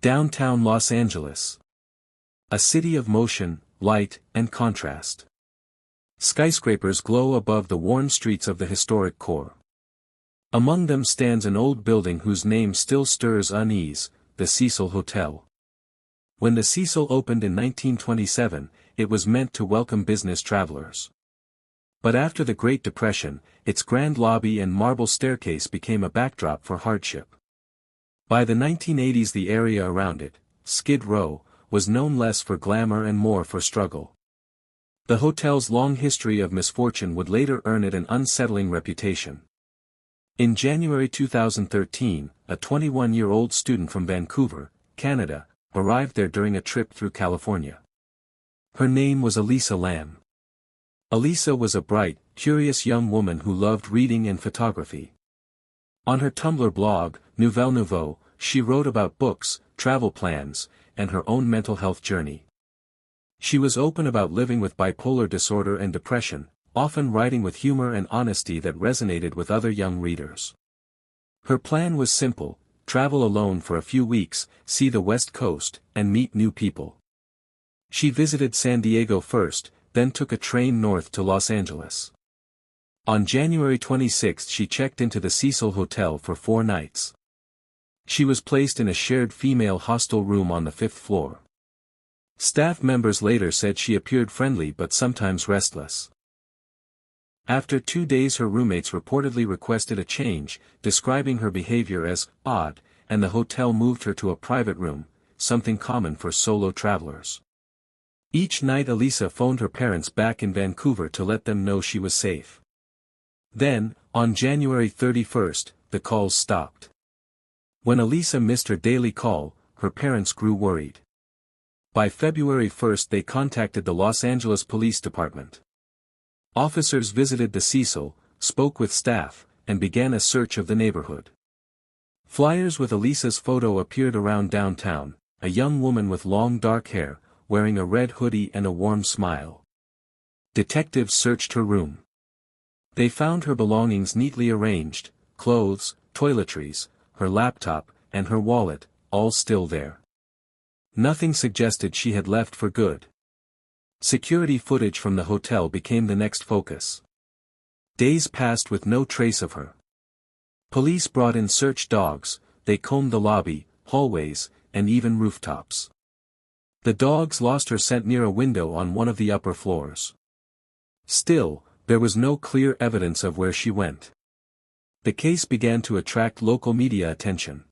Downtown Los Angeles. A city of motion, light, and contrast. Skyscrapers glow above the worn streets of the historic core. Among them stands an old building whose name still stirs unease, the Cecil Hotel. When the Cecil opened in 1927, it was meant to welcome business travelers. But after the Great Depression, its grand lobby and marble staircase became a backdrop for hardship. By the 1980s, the area around it, Skid Row, was known less for glamour and more for struggle. The hotel's long history of misfortune would later earn it an unsettling reputation. In January 2013, a 21-year-old student from Vancouver, Canada, arrived there during a trip through California. Her name was Elisa Lam. Elisa was a bright, curious young woman who loved reading and photography. On her Tumblr blog, Nouvelle Nouveau, she wrote about books, travel plans, and her own mental health journey. She was open about living with bipolar disorder and depression, often writing with humor and honesty that resonated with other young readers. Her plan was simple: travel alone for a few weeks, see the West Coast, and meet new people. She visited San Diego first, then took a train north to Los Angeles. On January 26 she checked into the Cecil Hotel for 4 nights. She was placed in a shared female hostel room on the 5th floor. Staff members later said she appeared friendly but sometimes restless. After 2 days her roommates reportedly requested a change, describing her behavior as odd, and the hotel moved her to a private room, something common for solo travelers. Each night Elisa phoned her parents back in Vancouver to let them know she was safe. Then, on January 31, the calls stopped. When Elisa missed her daily call, her parents grew worried. By February 1 they contacted the Los Angeles Police Department. Officers visited the Cecil, spoke with staff, and began a search of the neighborhood. Flyers with Elisa's photo appeared around downtown, a young woman with long dark hair, wearing a red hoodie and a warm smile. Detectives searched her room. They found her belongings neatly arranged: clothes, toiletries, her laptop, and her wallet, all still there. Nothing suggested she had left for good. Security footage from the hotel became the next focus. Days passed with no trace of her. Police brought in search dogs, they combed the lobby, hallways, and even rooftops. The dogs lost her scent near a window on one of the upper floors. Still, there was no clear evidence of where she went. The case began to attract local media attention.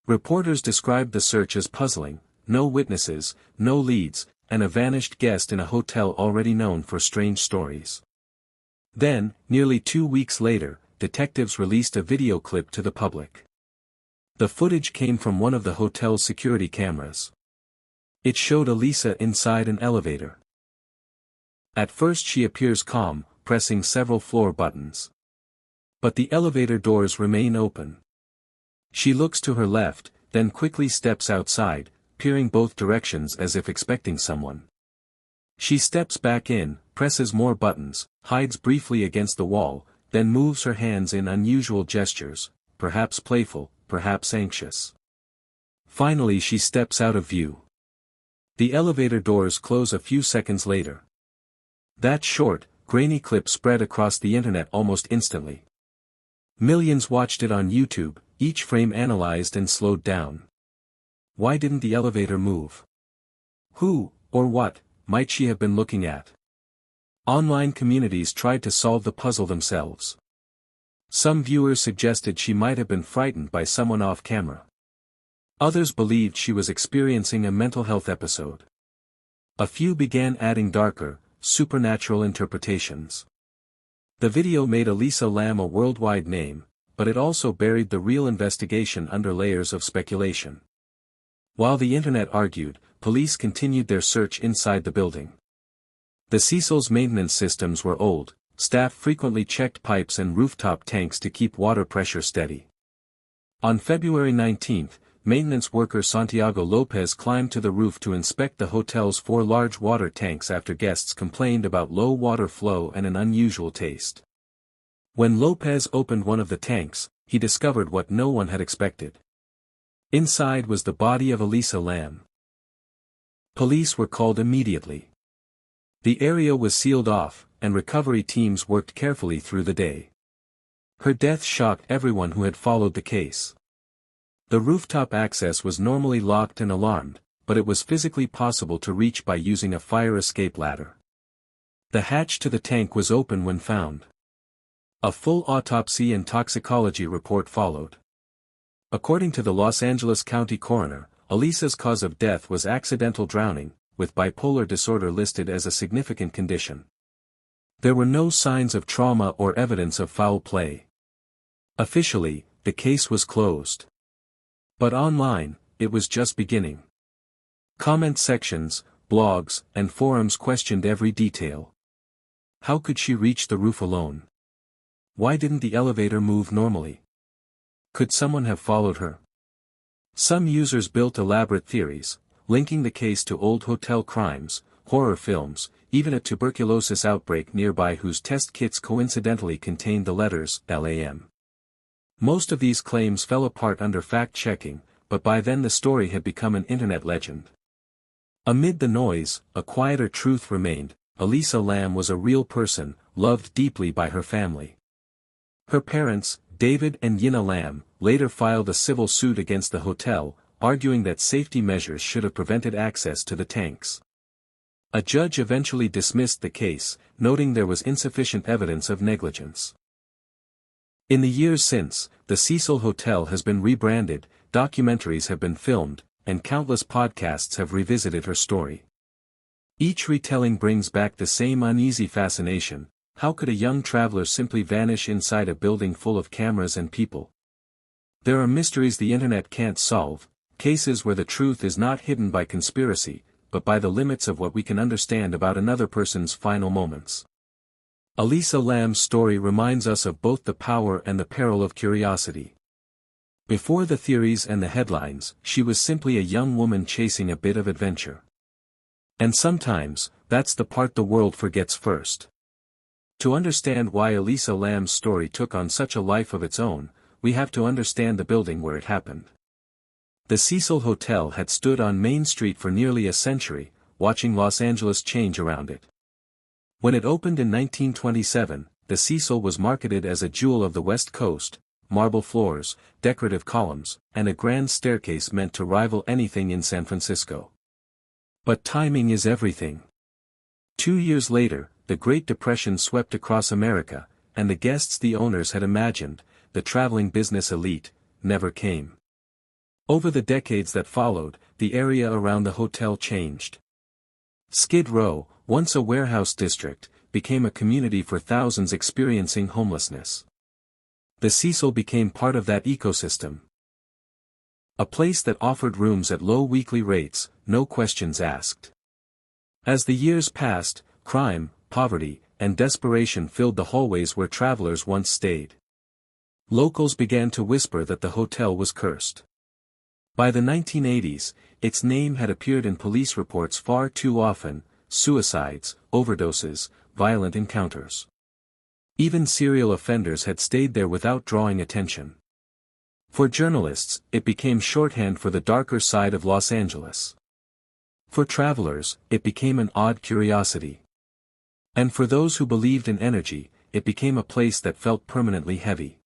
Reporters described the search as puzzling: no witnesses, no leads, and a vanished guest in a hotel already known for strange stories. Then, nearly 2 weeks later, detectives released a video clip to the public. The footage came from one of the hotel's security cameras. It showed Elisa inside an elevator. At first she appears calm, pressing several floor buttons. But the elevator doors remain open. She looks to her left, then quickly steps outside, peering both directions as if expecting someone. She steps back in, presses more buttons, hides briefly against the wall, then moves her hands in unusual gestures, perhaps playful, perhaps anxious. Finally she steps out of view. The elevator doors close a few seconds later. That short, grainy clip spread across the internet almost instantly. Millions watched it on YouTube, each frame analyzed and slowed down. Why didn't the elevator move? Who, or what, might she have been looking at? Online communities tried to solve the puzzle themselves. Some viewers suggested she might have been frightened by someone off camera. Others believed she was experiencing a mental health episode. A few began adding darker, supernatural interpretations. The video made Elisa Lam a worldwide name, but it also buried the real investigation under layers of speculation. While the internet argued, police continued their search inside the building. The Cecil's maintenance systems were old, staff frequently checked pipes and rooftop tanks to keep water pressure steady. On February 19, maintenance worker Santiago Lopez climbed to the roof to inspect the hotel's 4 large water tanks after guests complained about low water flow and an unusual taste. When Lopez opened one of the tanks, he discovered what no one had expected. Inside was the body of Elisa Lam. Police were called immediately. The area was sealed off, and recovery teams worked carefully through the day. Her death shocked everyone who had followed the case. The rooftop access was normally locked and alarmed, but it was physically possible to reach by using a fire escape ladder. The hatch to the tank was open when found. A full autopsy and toxicology report followed. According to the Los Angeles County coroner, Elisa's cause of death was accidental drowning, with bipolar disorder listed as a significant condition. There were no signs of trauma or evidence of foul play. Officially, the case was closed. But online, it was just beginning. Comment sections, blogs, and forums questioned every detail. How could she reach the roof alone? Why didn't the elevator move normally? Could someone have followed her? Some users built elaborate theories, linking the case to old hotel crimes, horror films, even a tuberculosis outbreak nearby whose test kits coincidentally contained the letters LAM. Most of these claims fell apart under fact-checking, but by then the story had become an internet legend. Amid the noise, a quieter truth remained: Elisa Lam was a real person, loved deeply by her family. Her parents, David and Yina Lam, later filed a civil suit against the hotel, arguing that safety measures should have prevented access to the tanks. A judge eventually dismissed the case, noting there was insufficient evidence of negligence. In the years since, the Cecil Hotel has been rebranded, documentaries have been filmed, and countless podcasts have revisited her story. Each retelling brings back the same uneasy fascination: how could a young traveler simply vanish inside a building full of cameras and people? There are mysteries the internet can't solve, cases where the truth is not hidden by conspiracy, but by the limits of what we can understand about another person's final moments. Elisa Lam's story reminds us of both the power and the peril of curiosity. Before the theories and the headlines, she was simply a young woman chasing a bit of adventure. And sometimes, that's the part the world forgets first. To understand why Elisa Lam's story took on such a life of its own, we have to understand the building where it happened. The Cecil Hotel had stood on Main Street for nearly a century, watching Los Angeles change around it. When it opened in 1927, the Cecil was marketed as a jewel of the West Coast: marble floors, decorative columns, and a grand staircase meant to rival anything in San Francisco. But timing is everything. 2 years later, the Great Depression swept across America, and the guests the owners had imagined, the traveling business elite, never came. Over the decades that followed, the area around the hotel changed. Skid Row, once a warehouse district, became a community for thousands experiencing homelessness. The Cecil became part of that ecosystem. A place that offered rooms at low weekly rates, no questions asked. As the years passed, crime, poverty, and desperation filled the hallways where travelers once stayed. Locals began to whisper that the hotel was cursed. By the 1980s, its name had appeared in police reports far too often: suicides, overdoses, violent encounters. Even serial offenders had stayed there without drawing attention. For journalists, it became shorthand for the darker side of Los Angeles. For travelers, it became an odd curiosity. And for those who believed in energy, it became a place that felt permanently heavy.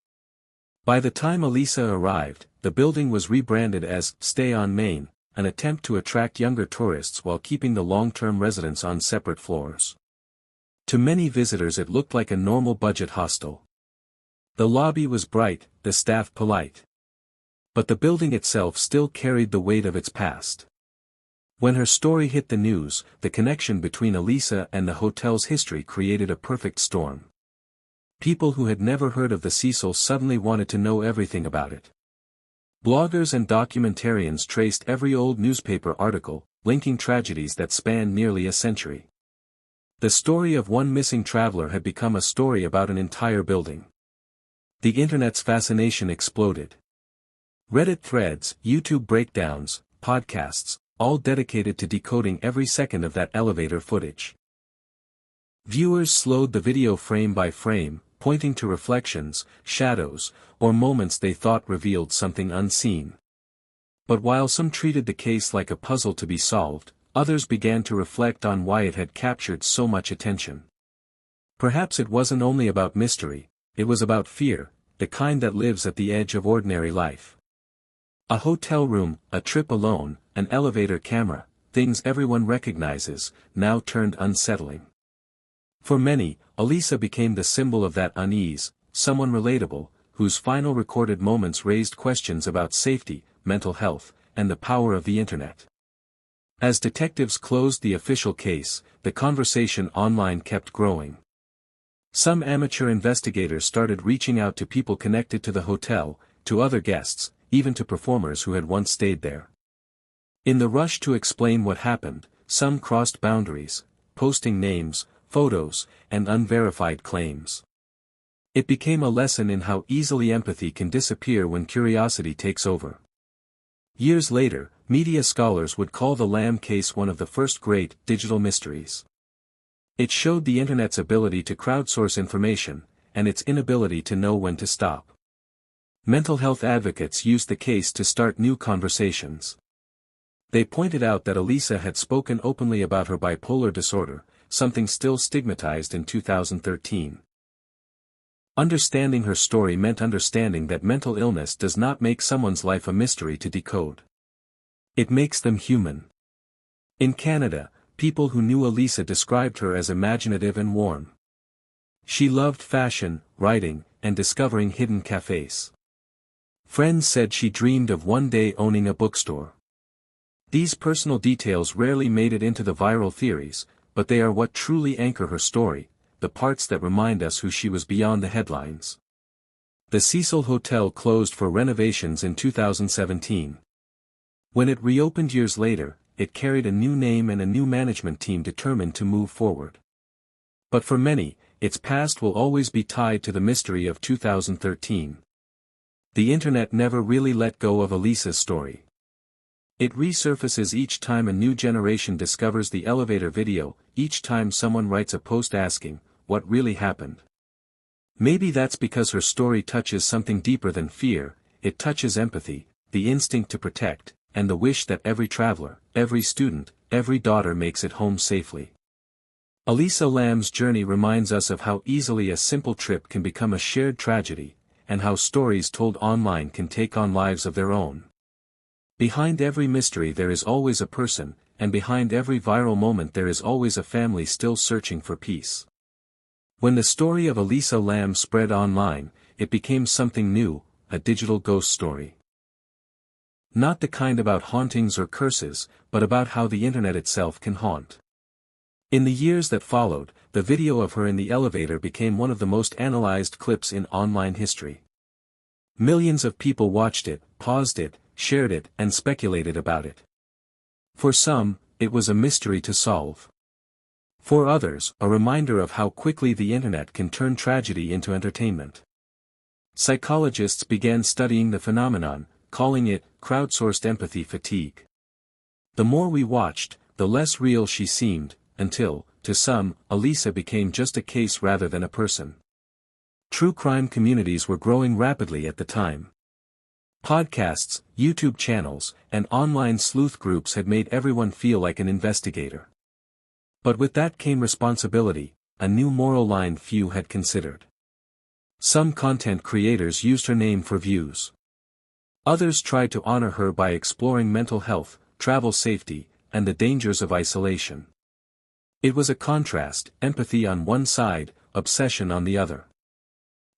By the time Elisa arrived, the building was rebranded as Stay on Main, an attempt to attract younger tourists while keeping the long-term residents on separate floors. To many visitors it looked like a normal budget hostel. The lobby was bright, the staff polite. But the building itself still carried the weight of its past. When her story hit the news, the connection between Elisa and the hotel's history created a perfect storm. People who had never heard of the Cecil suddenly wanted to know everything about it. Bloggers and documentarians traced every old newspaper article, linking tragedies that spanned nearly a century. The story of one missing traveler had become a story about an entire building. The internet's fascination exploded. Reddit threads, YouTube breakdowns, podcasts, all dedicated to decoding every second of that elevator footage. Viewers slowed the video frame by frame, pointing to reflections, shadows, or moments they thought revealed something unseen. But while some treated the case like a puzzle to be solved, others began to reflect on why it had captured so much attention. Perhaps it wasn't only about mystery, it was about fear, the kind that lives at the edge of ordinary life. A hotel room, a trip alone, an elevator camera, things everyone recognizes, now turned unsettling. For many, Elisa became the symbol of that unease, someone relatable, whose final recorded moments raised questions about safety, mental health, and the power of the internet. As detectives closed the official case, the conversation online kept growing. Some amateur investigators started reaching out to people connected to the hotel, to other guests, even to performers who had once stayed there. In the rush to explain what happened, some crossed boundaries, posting names, photos, and unverified claims. It became a lesson in how easily empathy can disappear when curiosity takes over. Years later, media scholars would call the Lam case one of the first great digital mysteries. It showed the internet's ability to crowdsource information, and its inability to know when to stop. Mental health advocates used the case to start new conversations. They pointed out that Elisa had spoken openly about her bipolar disorder, something still stigmatized in 2013. Understanding her story meant understanding that mental illness does not make someone's life a mystery to decode. It makes them human. In Canada, people who knew Elisa described her as imaginative and warm. She loved fashion, writing, and discovering hidden cafes. Friends said she dreamed of one day owning a bookstore. These personal details rarely made it into the viral theories, but they are what truly anchor her story, the parts that remind us who she was beyond the headlines. The Cecil Hotel closed for renovations in 2017. When it reopened years later, it carried a new name and a new management team determined to move forward. But for many, its past will always be tied to the mystery of 2013. The internet never really let go of Elisa's story. It resurfaces each time a new generation discovers the elevator video, each time someone writes a post asking, what really happened? Maybe that's because her story touches something deeper than fear, it touches empathy, the instinct to protect, and the wish that every traveler, every student, every daughter makes it home safely. Elisa Lam's journey reminds us of how easily a simple trip can become a shared tragedy, and how stories told online can take on lives of their own. Behind every mystery there is always a person, and behind every viral moment there is always a family still searching for peace. When the story of Elisa Lam spread online, it became something new, a digital ghost story. Not the kind about hauntings or curses, but about how the internet itself can haunt. In the years that followed, the video of her in the elevator became one of the most analyzed clips in online history. Millions of people watched it, paused it, shared it, and speculated about it. For some, it was a mystery to solve. For others, a reminder of how quickly the internet can turn tragedy into entertainment. Psychologists began studying the phenomenon, calling it crowdsourced empathy fatigue. The more we watched, the less real she seemed, until, to some, Elisa became just a case rather than a person. True crime communities were growing rapidly at the time. Podcasts, YouTube channels, and online sleuth groups had made everyone feel like an investigator. But with that came responsibility, a new moral line few had considered. Some content creators used her name for views. Others tried to honor her by exploring mental health, travel safety, and the dangers of isolation. It was a contrast, empathy on one side, obsession on the other.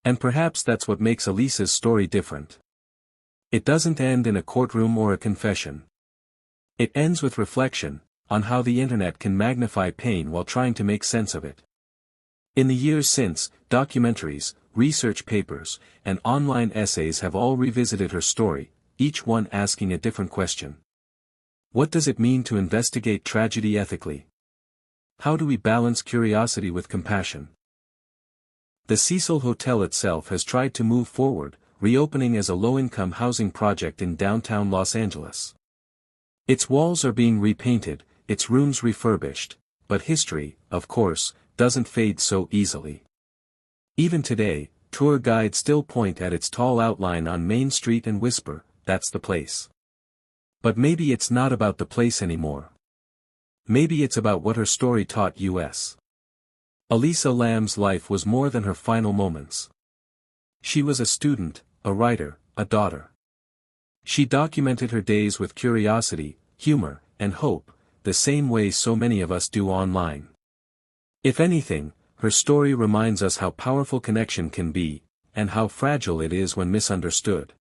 And perhaps that's what makes Elisa's story different. It doesn't end in a courtroom or a confession. It ends with reflection, on how the internet can magnify pain while trying to make sense of it. In the years since, documentaries, research papers, and online essays have all revisited her story, each one asking a different question. What does it mean to investigate tragedy ethically? How do we balance curiosity with compassion? The Cecil Hotel itself has tried to move forward, reopening as a low-income housing project in downtown Los Angeles. Its walls are being repainted, its rooms refurbished, but history, of course, doesn't fade so easily. Even today, tour guides still point at its tall outline on Main Street and whisper, "That's the place." But maybe it's not about the place anymore. Maybe it's about what her story taught us. Elisa Lam's life was more than her final moments. She was a student, a writer, a daughter. She documented her days with curiosity, humor, and hope, the same way so many of us do online. If anything, her story reminds us how powerful connection can be, and how fragile it is when misunderstood.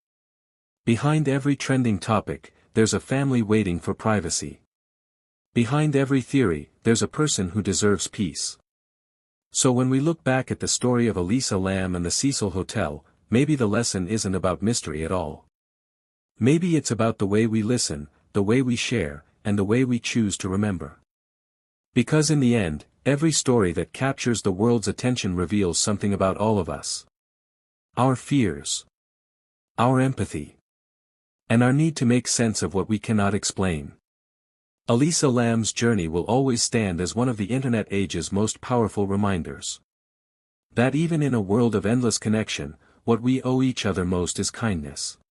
Behind every trending topic, there's a family waiting for privacy. Behind every theory, there's a person who deserves peace. So when we look back at the story of Elisa Lam and the Cecil Hotel, maybe the lesson isn't about mystery at all. Maybe it's about the way we listen, the way we share, and the way we choose to remember. Because in the end, every story that captures the world's attention reveals something about all of us. Our fears. Our empathy. And our need to make sense of what we cannot explain. Elisa Lam's journey will always stand as one of the internet age's most powerful reminders. That even in a world of endless connection, what we owe each other most is kindness.